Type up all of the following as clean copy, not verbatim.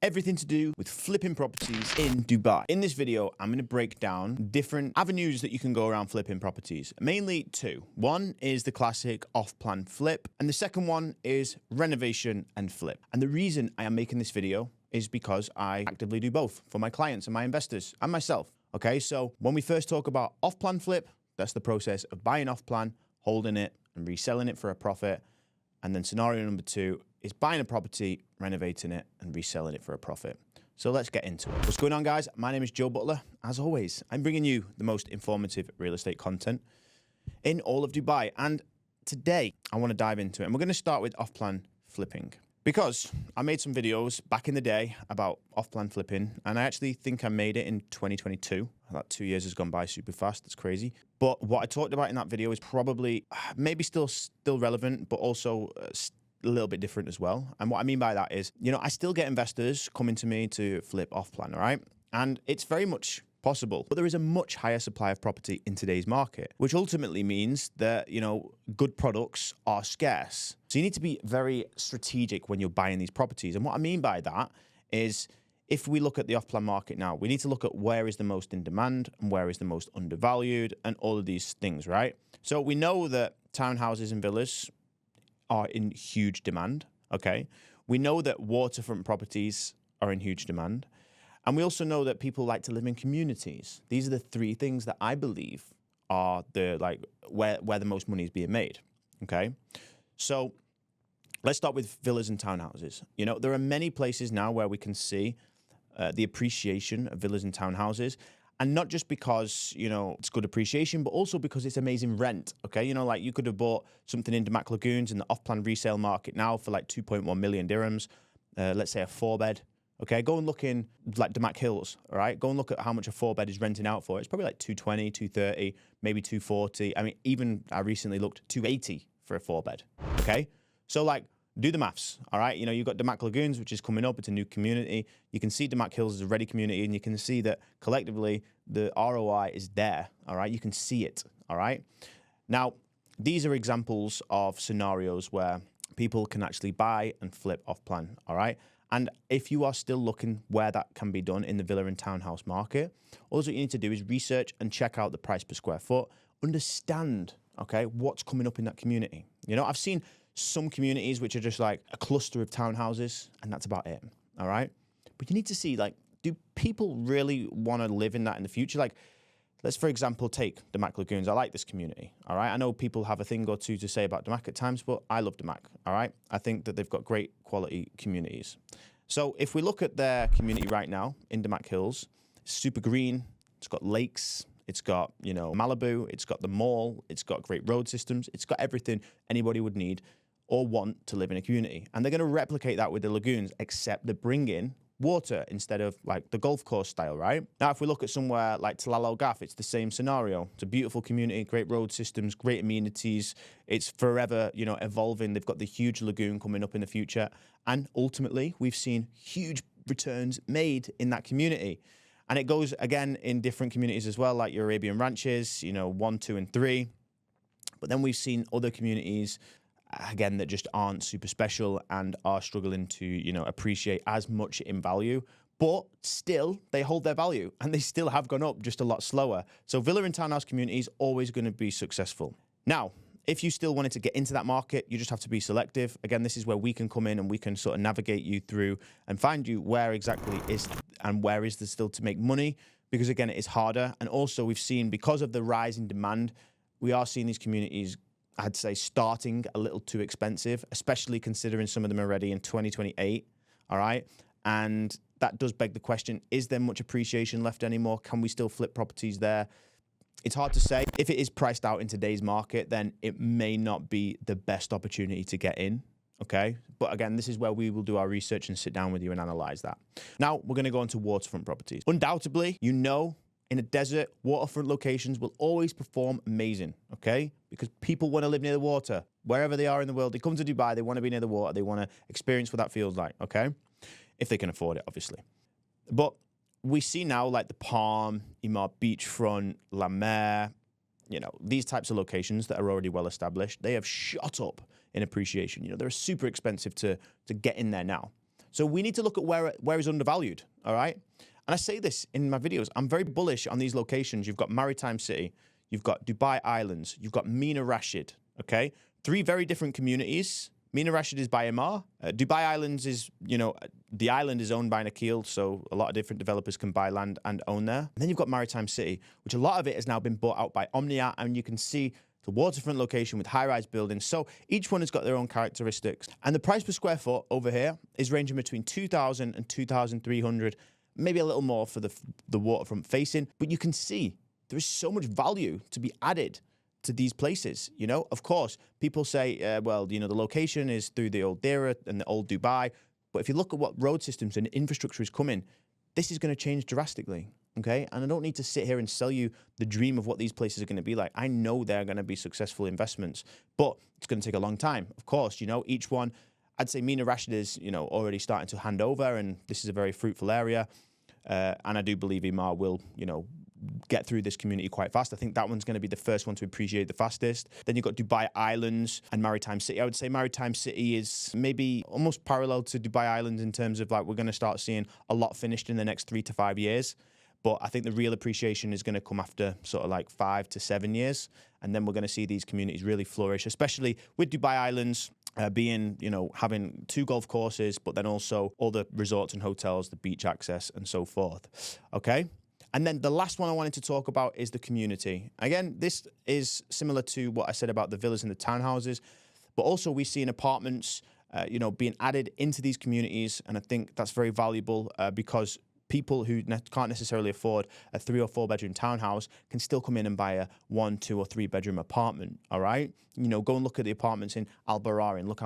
everything to do with flipping properties in Dubai. In this video, I'm going to break down different avenues that you can go around flipping properties, mainly two. One is the classic off-plan flip, and the second one is renovation and flip. And the reason I am making this video is because I actively do both for my clients and my investors and myself. Okay, so when we first talk about off-plan flip, that's the process of buying off-plan, holding it and reselling it for a profit. And then scenario number two is buying a property, renovating it and reselling it for a profit. So let's get into it. What's going on, guys? My name is Joe Butler. As always, I'm bringing you the most informative real estate content in all of Dubai. And today I want to dive into it. And we're going to start with off-plan flipping, because I made some videos back in the day about off-plan flipping, and I actually think I made it in 2022. That 2 years has gone by super fast. That's crazy. But what I talked about in that video is probably maybe still relevant, but also a little bit different as well. And what I mean by that is, I still get investors coming to me to flip off-plan, all right? And it's very much possible, but there is a much higher supply of property in today's market, which ultimately means that, good products are scarce. So you need to be very strategic when you're buying these properties. And what I mean by that is, if we look at the off-plan market now, we need to look at where is the most in demand and where is the most undervalued and all of these things, right? So we know that townhouses and villas are in huge demand, okay? We know that waterfront properties are in huge demand. And we also know that people like to live in communities. These are the three things that I believe are where the most money is being made, okay? So let's start with villas and townhouses. There are many places now where we can see the appreciation of villas and townhouses. And not just because, it's good appreciation, but also because it's amazing rent, okay? You could have bought something in Damac Lagoons in the off-plan resale market now for 2.1 million dirhams, let's say a 4-bed. Okay, go and look in Damac Hills, all right? Go and look at how much a 4-bed is renting out for. It's probably 220, 230, maybe 240. I mean, I recently looked 280 for a 4-bed, okay? So do the maths, all right? You've got Damac Lagoons, which is coming up. It's a new community. You can see Damac Hills as a ready community, and you can see that collectively the ROI is there, all right? You can see it, all right? Now, these are examples of scenarios where people can actually buy and flip off plan, all right? And if you are still looking where that can be done in the villa and townhouse market, all you need to do is research and check out the price per square foot, understand, okay, what's coming up in that community. I've seen some communities which are just a cluster of townhouses, and that's about it, all right? But you need to see, do people really want to live in that in the future? Let's, for example, take Damac Lagoons. I like this community, all right? I know people have a thing or two to say about Damac at times, but I love Damac, all right? I think that they've got great quality communities. So if we look at their community right now in Damac Hills, it's super green, it's got lakes, it's got, Malibu, it's got the mall, it's got great road systems, it's got everything anybody would need or want to live in a community. And they're going to replicate that with the lagoons, except they bring in water instead of the golf course style, right? Now, if we look at somewhere like Talal Al Gaf, it's the same scenario. It's a beautiful community, great road systems, great amenities. It's forever, evolving. They've got the huge lagoon coming up in the future. And ultimately, we've seen huge returns made in that community. And it goes, again, in different communities as well, like your Arabian ranches, 1, 2, and 3. But then we've seen other communities, again, that just aren't super special and are struggling to, appreciate as much in value, but still they hold their value and they still have gone up just a lot slower. So villa and townhouse communities always going to be successful. Now, if you still wanted to get into that market, you just have to be selective. Again, this is where we can come in and we can sort of navigate you through and find you where exactly is and where is there still to make money, because again, it is harder. And also we've seen, because of the rise in demand, we are seeing these communities, I'd say, starting a little too expensive, especially considering some of them are ready in 2028, all right? And that does beg the question, is there much appreciation left anymore? Can we still flip properties there? It's hard to say. If it is priced out in today's market, then it may not be the best opportunity to get in, okay? But again, this is where we will do our research and sit down with you and analyze that. Now, we're going to go into waterfront properties. Undoubtedly, in a desert, waterfront locations will always perform amazing, okay? Because people want to live near the water. Wherever they are in the world, they come to Dubai, they want to be near the water, they want to experience what that feels like, okay? If they can afford it, obviously. But we see now the Palm, Imar Beachfront, La Mer, these types of locations that are already well established, they have shot up in appreciation. They're super expensive to get in there now. So we need to look at where is undervalued, all right? And I say this in my videos. I'm very bullish on these locations. You've got Maritime City, you've got Dubai Islands, you've got Mina Rashid, okay? 3 very different communities. Mina Rashid is by Emaar. Dubai Islands is, the island is owned by Nakheel, so a lot of different developers can buy land and own there. And then you've got Maritime City, which a lot of it has now been bought out by Omnia, and you can see the waterfront location with high-rise buildings. So each one has got their own characteristics. And the price per square foot over here is ranging between 2,000 and 2,300, maybe a little more for the waterfront facing. But you can see there is so much value to be added to these places. Of course, people say, the location is through the old Deira and the old Dubai. But if you look at what road systems and infrastructure is coming, this is going to change drastically. Okay, and I don't need to sit here and sell you the dream of what these places are going to be like. I know they're going to be successful investments, but it's going to take a long time. Of course, each one, I'd say Mina Rashid is, already starting to hand over, and this is a very fruitful area. And I do believe Emaar will, get through this community quite fast. I think that one's going to be the first one to appreciate the fastest. Then you've got Dubai Islands and Maritime City. I would say Maritime City is maybe almost parallel to Dubai Islands in terms of we're going to start seeing a lot finished in the next 3 to 5 years. But I think the real appreciation is going to come after sort of 5 to 7 years. And then we're going to see these communities really flourish, especially with Dubai Islands being, having 2 golf courses, but then also all the resorts and hotels, the beach access and so forth. Okay. And then the last one I wanted to talk about is the community. Again, this is similar to what I said about the villas and the townhouses, but also we see in apartments, being added into these communities. And I think that's very valuable because people who can't necessarily afford a 3 or 4 bedroom townhouse can still come in and buy a 1, 2 or 3 bedroom apartment. All right. Go and look at the apartments in Al Barari and look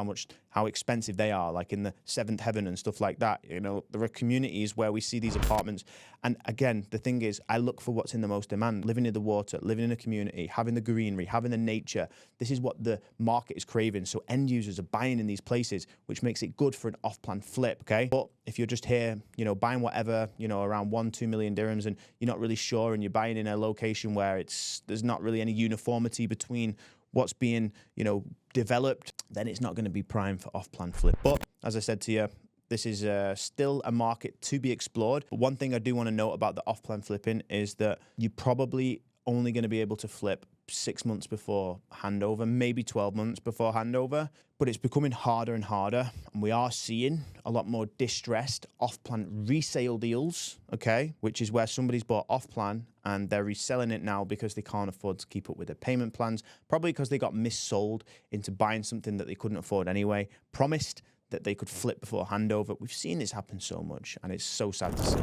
how expensive they are, like in the 7th heaven and stuff like that. There are communities where we see these apartments. And again, the thing is, I look for what's in the most demand, living near the water, living in a community, having the greenery, having the nature. This is what the market is craving. So end users are buying in these places, which makes it good for an off-plan flip. Okay. But if you're just here, buying whatever, around 1-2 million dirhams and you're not really sure and you're buying in a location where there's not really any uniformity between what's being, developed, then it's not going to be prime for off-plan flip. But as I said to you, this is still a market to be explored. But one thing I do want to note about the off-plan flipping is that you're probably only going to be able to flip 6 months before handover, maybe 12 months before handover, but it's becoming harder and harder. And we are seeing a lot more distressed off-plan resale deals, okay, which is where somebody's bought off-plan and they're reselling it now because they can't afford to keep up with their payment plans, probably because they got missold into buying something that they couldn't afford anyway, promised that they could flip before handover. We've seen this happen so much and it's so sad to see.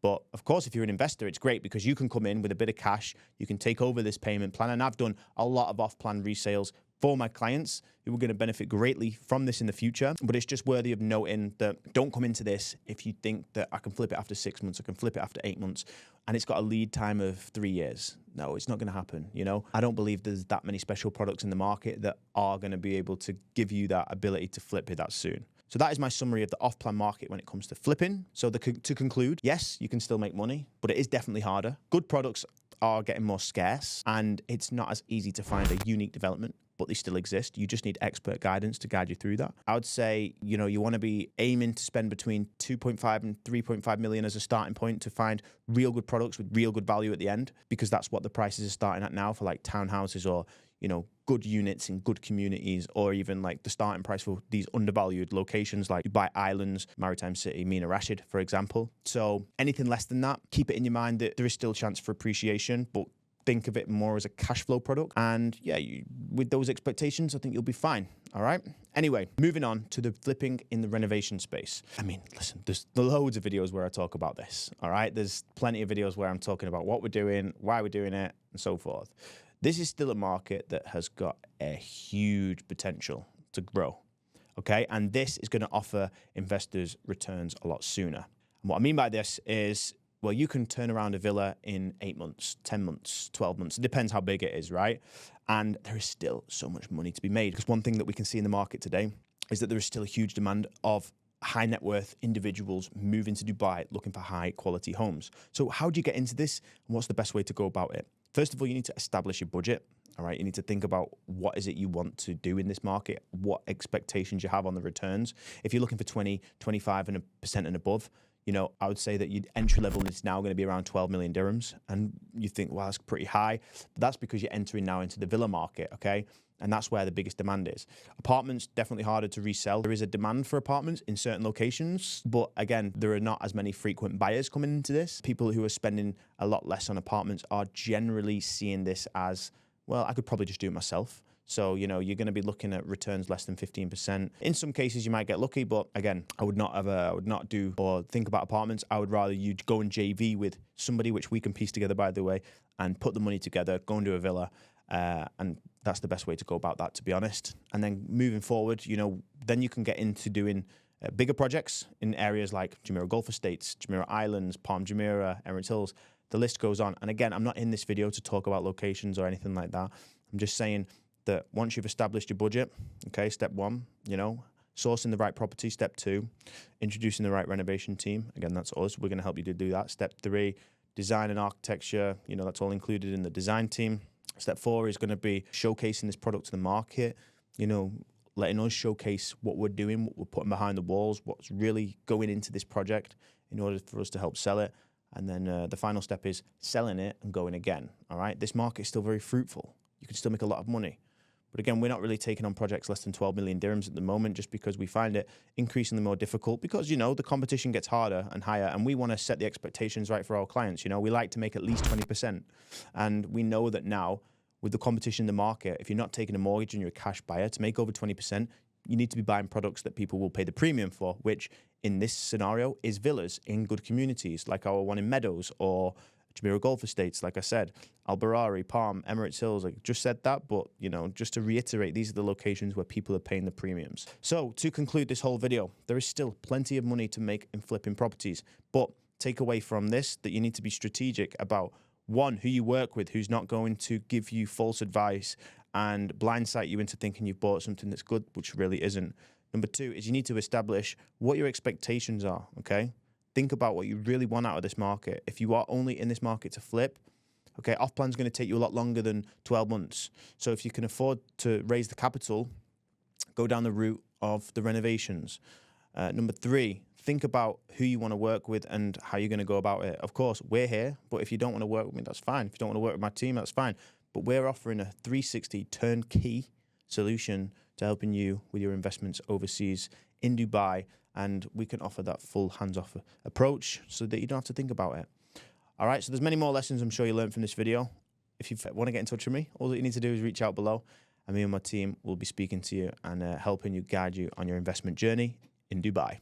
But of course, if you're an investor, it's great because you can come in with a bit of cash, you can take over this payment plan. And I've done a lot of off-plan resales for my clients who are going to benefit greatly from this in the future. But it's just worthy of noting that don't come into this if you think that I can flip it after 6 months, I can flip it after 8 months, and it's got a lead time of 3 years. No, it's not going to happen. I don't believe there's that many special products in the market that are going to be able to give you that ability to flip it that soon. So that is my summary of the off-plan market when it comes to flipping. So to conclude, yes, you can still make money, but it is definitely harder. Good products are getting more scarce and it's not as easy to find a unique development, but they still exist. You just need expert guidance to guide you through that. I would say, you want to be aiming to spend between 2.5 and 3.5 million as a starting point to find real good products with real good value at the end, because that's what the prices are starting at now for like townhouses or, good units in good communities, or even like the starting price for these undervalued locations like Dubai Islands, Maritime City, Mina Rashid, for example. So anything less than that, keep it in your mind that there is still a chance for appreciation, but think of it more as a cash flow product. And yeah, with those expectations, I think you'll be fine. All right. Anyway, moving on to the flipping in the renovation space. I mean, listen, there's loads of videos where I talk about this. All right. There's plenty of videos where I'm talking about what we're doing, why we're doing it, and so forth. This is still a market that has got a huge potential to grow, okay? And this is going to offer investors returns a lot sooner. And what I mean by this is, well, you can turn around a villa in 8 months, 10 months, 12 months. It depends how big it is, right? And there is still so much money to be made. Because one thing that we can see in the market today is that there is still a huge demand of high net worth individuals moving to Dubai looking for high quality homes. So how do you get into this and what's the best way to go about it? First of all, you need to establish your budget. All right, you need to think about what is it you want to do in this market, what expectations you have on the returns. If you're looking for 20, 25% and above, I would say that your entry level is now going to be around 12 million dirhams. And you think, well, that's pretty high. But that's because you're entering now into the villa market, okay? And that's where the biggest demand is. Apartments, definitely harder to resell. There is a demand for apartments in certain locations, but again, there are not as many frequent buyers coming into this. People who are spending a lot less on apartments are generally seeing this as, well, I could probably just do it myself. So, you're going to be looking at returns less than 15%. In some cases, you might get lucky, but again, I would not do or think about apartments. I would rather you go and JV with somebody, which we can piece together, by the way, and put the money together, go and do a villa. And that's the best way to go about that, to be honest. And then moving forward, then you can get into doing bigger projects in areas like Jumeirah Golf Estates, Jumeirah Islands, Palm Jumeirah, Emirates Hills. The list goes on. And again, I'm not in this video to talk about locations or anything like that. I'm just saying that once you've established your budget, okay, step one, sourcing the right property. Step two, introducing the right renovation team. Again, that's us. We're going to help you to do that. Step three, design and architecture. That's all included in the design team. Step four is going to be showcasing this product to the market, letting us showcase what we're doing, what we're putting behind the walls, what's really going into this project in order for us to help sell it. And then the final step is selling it and going again, all right? This market is still very fruitful. You can still make a lot of money. But again, we're not really taking on projects less than 12 million dirhams at the moment just because we find it increasingly more difficult because, the competition gets harder and higher and we want to set the expectations right for our clients. We like to make at least 20%. And we know that now with the competition in the market, if you're not taking a mortgage and you're a cash buyer, to make over 20%, you need to be buying products that people will pay the premium for, which in this scenario is villas in good communities like our one in Meadows or Jumeirah Golf Estates, like I said, Al Barari, Palm, Emirates Hills. I just said that, but, just to reiterate, these are the locations where people are paying the premiums. So to conclude this whole video, there is still plenty of money to make in flipping properties, but take away from this that you need to be strategic about, one, who you work with, who's not going to give you false advice and blindside you into thinking you've bought something that's good, which really isn't. Number two is you need to establish what your expectations are, okay? Think about what you really want out of this market. If you are only in this market to flip, okay, off-plan is going to take you a lot longer than 12 months. So if you can afford to raise the capital, go down the route of the renovations. Number three, think about who you want to work with and how you're going to go about it. Of course, we're here, but if you don't want to work with me, that's fine. If you don't want to work with my team, that's fine. But we're offering a 360 turnkey solution to helping you with your investments overseas in Dubai. And we can offer that full hands-off approach so that you don't have to think about it. All right, so there's many more lessons I'm sure you learned from this video. If you want to get in touch with me, all that you need to do is reach out below, and me and my team will be speaking to you and helping you, guide you on your investment journey in Dubai.